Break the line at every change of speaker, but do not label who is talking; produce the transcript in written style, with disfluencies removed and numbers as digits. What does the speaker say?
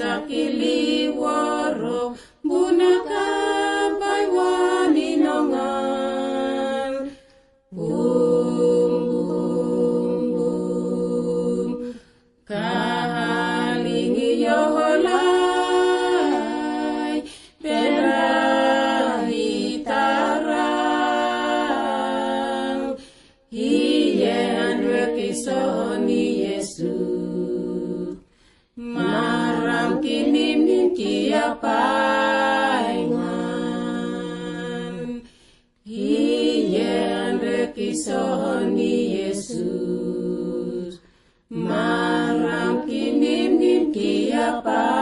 sakili waro bunaka wani nongang bum bum bum kahalingi yoholai perahi tarang hiyen wekisoni Yesu marang kinim kia paingan hiyen wekisoni Yesus marang kinim kia paingan